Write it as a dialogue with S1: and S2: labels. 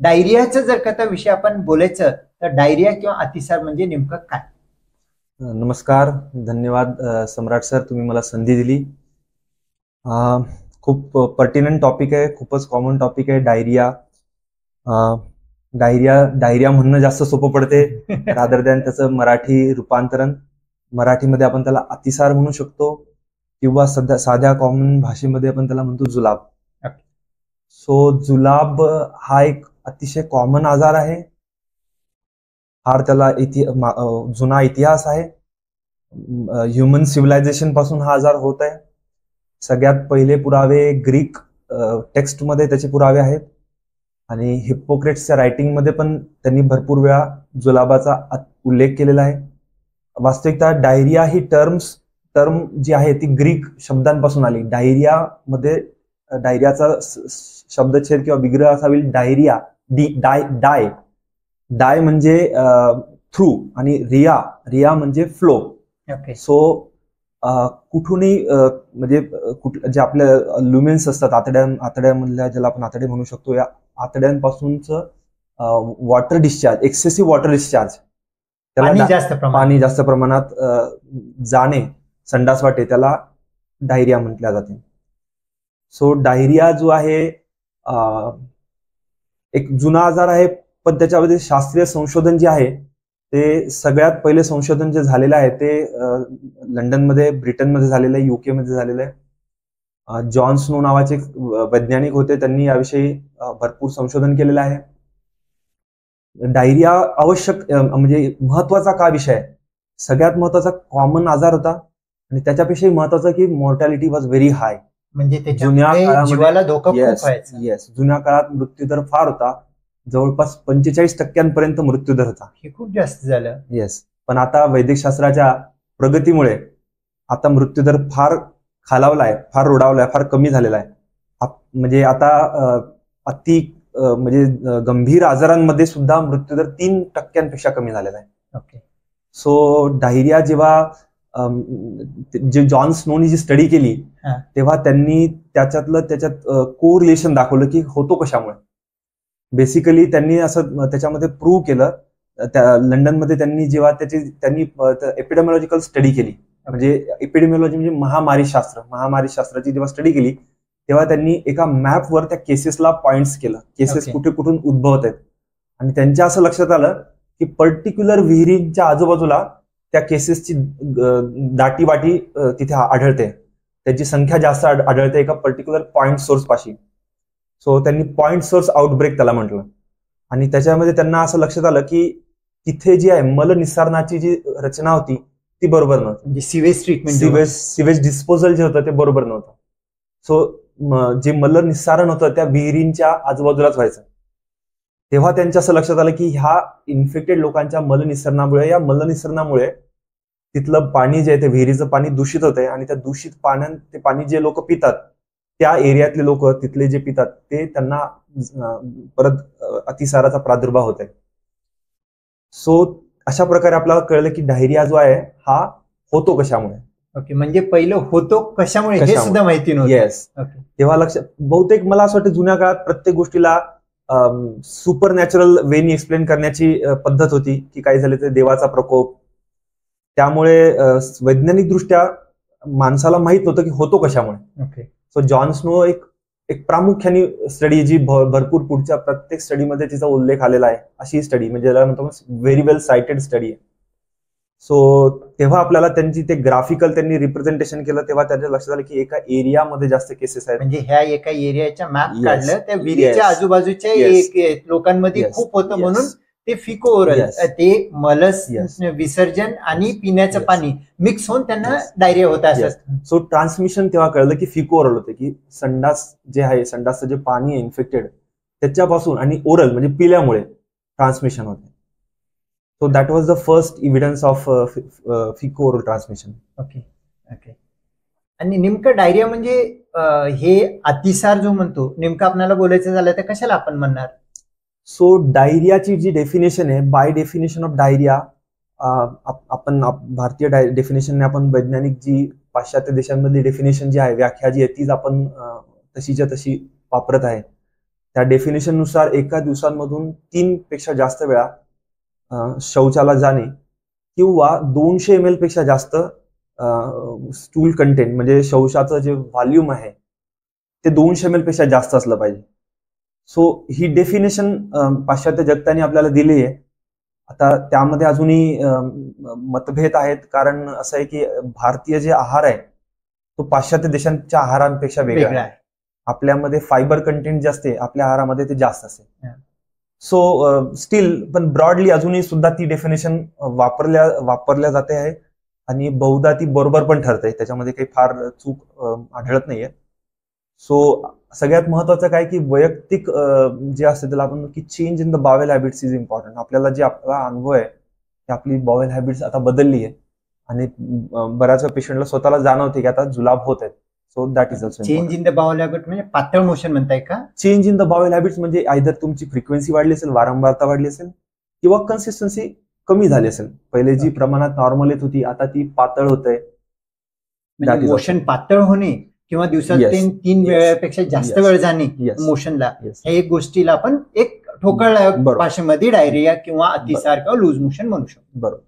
S1: डायरियाचा जर का त्या विषय आपण बोलायचं तर डायरिया किंवा अतिसार म्हणजे नेमकं काय?
S2: नमस्कार, धन्यवाद सम्राट सर, तुम्ही मला संधी दिली. खूप पर्टिनंट टॉपिक आहे, खूपच कॉमन टॉपिक आहे डायरिया. डायरिया म्हणणं जास्त सोपं पडते रादर दॅन त्याचं मराठी रूपांतरण. मराठीमध्ये आपण त्याला अतिसार म्हणू शकतो किंवा साध्या कॉमन भाषेमध्ये आपण त्याला म्हणतो जुलाब. सो जुलाब हा एक अतिशय कॉमन आजार आहे. फार त्याला जुना इतिहास आहे. ह्युमन सिव्हिलायझेशन पासून हा आजार होत आहे. सगळ्यात पहिले पुरावे ग्रीक टेक्स्टमध्ये त्याचे पुरावे आहेत आणि हिप्पोक्रेट्सच्या रायटिंगमध्ये पण त्यांनी भरपूर वेळा जुलाबाचा उल्लेख केलेला आहे. वास्तविकता डायरिया ही टर्म जी आहे ती ग्रीक शब्दांपासून आली. डायरियाचा शब्दच्छेद किंवा विग्रह असा होईल डायरिया. डाय म्हणजे थ्रू आणि रिया म्हणजे फ्लो. सो कुठूनही म्हणजे जे आपल्या ल्युमेन्स असतात आतड्यामधल्या, ज्याला आपण आतडे म्हणू शकतो, या आतड्यांपासूनच water discharge, excessive water discharge, त्याला पाणी जास्त प्रमाणात जाणे, संडास वाटे, त्याला डायरिया म्हटल्या जाते. सो डायरिया जो आहे एक जुना आजार आहे, पण त्याच्यामध्ये शास्त्रीय संशोधन जे आहे ते सगळ्यात पहिले संशोधन जे झालेलं आहे ते लंडनमध्ये, ब्रिटनमध्ये झालेलं आहे, युके मध्ये झालेलं आहे. जॉन स्नो नावाचे वैज्ञानिक होते, त्यांनी याविषयी भरपूर संशोधन केलेलं आहे. डायरिया आवश्यक म्हणजे महत्वाचा का विषय आहे? सगळ्यात महत्वाचा कॉमन आजार होता आणि त्याच्यापेक्षा महत्वाचा की मॉर्टॅलिटी वॉज व्हेरी हाय.
S1: म्हणजे जुन्या काळात
S2: जुन्या काळात मृत्यूदर फार होता, जवळपास 45% मृत्यूदर होता.
S1: हे खूप जास्त झालं.
S2: येस, पण आता वैद्यकशास्त्राच्या प्रगतीमुळे आता मृत्यूदर फार खालावलाय, फार रोडावलाय, फार कमी झालेला आहे. म्हणजे आता म्हणजे गंभीर आजारांमध्ये सुद्धा मृत्यूदर 3% कमी झालेला आहे. सो डायरिया जेव्हा जे जॉन स्नोनी जी स्टडी केली तेव्हा त्यांनी त्याच्यात कोरिलेशन दाखवलं की होतो कशामुळे. बेसिकली त्यांनी असं त्याच्यामध्ये प्रूव्ह केलं. लंडनमध्ये त्यांनी एपिडेमिओलॉजिकल स्टडी केली. म्हणजे एपिडेमिओलॉजी म्हणजे महामारीशास्त्राची जेव्हा स्टडी केली तेव्हा त्यांनी एका मॅपवर त्या केसेसला पॉइंट्स केलं, केसेस कुठे कुठून उद्भवत आहेत, आणि त्यांच्या असं लक्षात आलं की पर्टिक्युलर विहिरींच्या आजूबाजूला त्या केसेसची दाटीवाटी तिथे आढळते, त्याची संख्या जास्त आढळते एका पर्टिक्युलर पॉइंट सोर्स पाशी. सो त्यांनी पॉइंट सोर्स आउटब्रेक त्याला म्हटलं, आणि त्याच्यामध्ये त्यांना असं लक्षात आलं की तिथे जी आहे मल निस्सारणाची जी रचना होती ती बरोबर नव्हती.
S1: म्हणजे सिवेज ट्रीटमेंट,
S2: सिवेज डिस्पोजल जे होतं ते बरोबर नव्हतं. सो जे मल निस्सारण होतं त्या विहिरींच्या आजूबाजूलाच व्हायचं. तेव्हा त्यांच्या असं लक्षात आलं की ह्या इन्फेक्टेड लोकांच्या मलनिस्सरणामुळे तिथलं पाणी जे आहे ते विहिरीचं पाणी दूषित होतंय, आणि त्या दूषित ते पाणी जे लोक पितात, त्या एरियातले लोक तिथले जे पितात ते त्यांना परत अतिसाराचा प्रादुर्भाव होत आहे. सो अशा प्रकारे आपल्याला कळलं की डायरिया जो आहे हा होतो कशामुळे.
S1: ओके, म्हणजे पहिलं होतो कशामुळे हे सुद्धा माहिती नव्हतं.
S2: येस, तेव्हा लक्षात, बहुतेक मला असं वाटतं जुन्या काळात प्रत्येक गोष्टीला सुपर नॅचरल वेनी एक्सप्लेन करण्याची पद्धत होती की काही झाले तर देवाचा प्रकोप. त्यामुळे वैज्ञानिक दृष्ट्या माणसाला माहित नव्हतं की होतो कशामुळे. सो जॉन स्नो एक प्रामुख्याने स्टडी, जी भरपूर पुढच्या प्रत्येक स्टडीमध्ये तिचा उल्लेख आलेला आहे, अशी स्टडी म्हणजे ज्याला म्हणतो व्हेरी वेल सायटेड स्टडी आहे. सो तेव्हा आपल्याला त्यांची ते ग्राफिकल त्यांनी रिप्रेझेंटेशन केलं, तेव्हा त्यांच्या लक्षात आलं की एका एरियामध्ये जास्त केसेस आहेत.
S1: म्हणजे ह्या एका एरियाच्या मॅप काढलं, त्या विहिरीच्या आजूबाजूच्या लोकांमध्ये खूप होतं, म्हणून ते फिको ओरल, ते मलस विसर्जन आणि पिण्याचं पाणी मिक्स होऊन त्यांना डायरिया होत असत.
S2: सो ट्रान्समिशन तेव्हा कळलं की फिको ओरल होते, की संडास जे आहे, संडासचं जे पाणी आहे इन्फेक्टेड त्याच्यापासून आणि ओरल म्हणजे पिल्यामुळे ट्रान्समिशन होते. So that was the first evidence of फिको ओरल ट्रान्समिशन.
S1: ओके. आणि नेमकं डायरिया म्हणजे हे अतिसार जो म्हणतो, नेमकं आपल्याला बोलायचं झालं तर कशाला आपण म्हणणार?
S2: सो डायरियाची जी डेफिनेशन आहे, बाय डेफिनेशन ऑफ डायरिया, आपण भारतीय डेफिनेशनने आपण वैज्ञानिक जी पाश्चात्य देशांमधली डेफिनेशन जी आहे, व्याख्या जी आहे, तीच आपण तशीच्या तशी वापरत आहे. त्या डेफिनेशन नुसार एका दिवसांमधून 3 पेक्षा जास्त वेळा शौचाला जाणे किंवा 200 ml पेक्षा जास्त स्टूल कंटेंट म्हणजे शौचाचं जे व्हॉल्यूम आहे ते 200 ml पेक्षा जास्त असलं पाहिजे. सो ही डेफिनेशन पाश्चात्य जगताने आपल्याला दिली आहे. आता त्यामध्ये अजूनही मतभेद आहेत, कारण असं आहे की भारतीय जे आहार आहे तो पाश्चात्य देशांच्या आहारांपेक्षा वेगळा आहे. आपल्यामध्ये फायबर कंटेंट जे असते आपल्या आहारामध्ये ते जास्त असते. सो स्टील पण ब्रॉडली अजूनही सुद्धा ती डेफिनेशन वापरल्या जाते आहे आणि बहुधा ती बरोबर पण ठरते, त्याच्यामध्ये काही फार चूक आढळत नाहीये. सो सगळ्यात महत्वाचं काय की वैयक्तिक जे असते त्याला आपण की change in the bowel habits is important. आपल्याला जे आपला अनुभव आहे की आपली बावेल हॅबिट्स आता बदलली आहे आणि बऱ्याच पेशंटला स्वतःला जाणवते की आता जुलाब होत आहेत. So that is also
S1: change in the bowel habit म्हणजे पातळ मोशन म्हणताय का?
S2: Change in the bowel habits म्हणजे आयदर तुमची फ्रिक्वेन्सी वाढली असेल, वारंवारता वाढली असेल किंवा कन्सिस्टन्सी कमी झाली असेल. पहिले जी प्रमाणात नॉर्मल येत होती आता ती पातळ होत आहे.
S1: म्हणजे मोशन पातळ होणे किंवा दिवसात 3 वेळेपेक्षा जास्त वेळ जाणे मोशनला, ह्या एक गोष्टीला आपण एक ठोकळ भाषेमध्ये डायरिया किंवा अतिसार किंवा लूज मोशन म्हणू शकतो.
S2: बरोबर.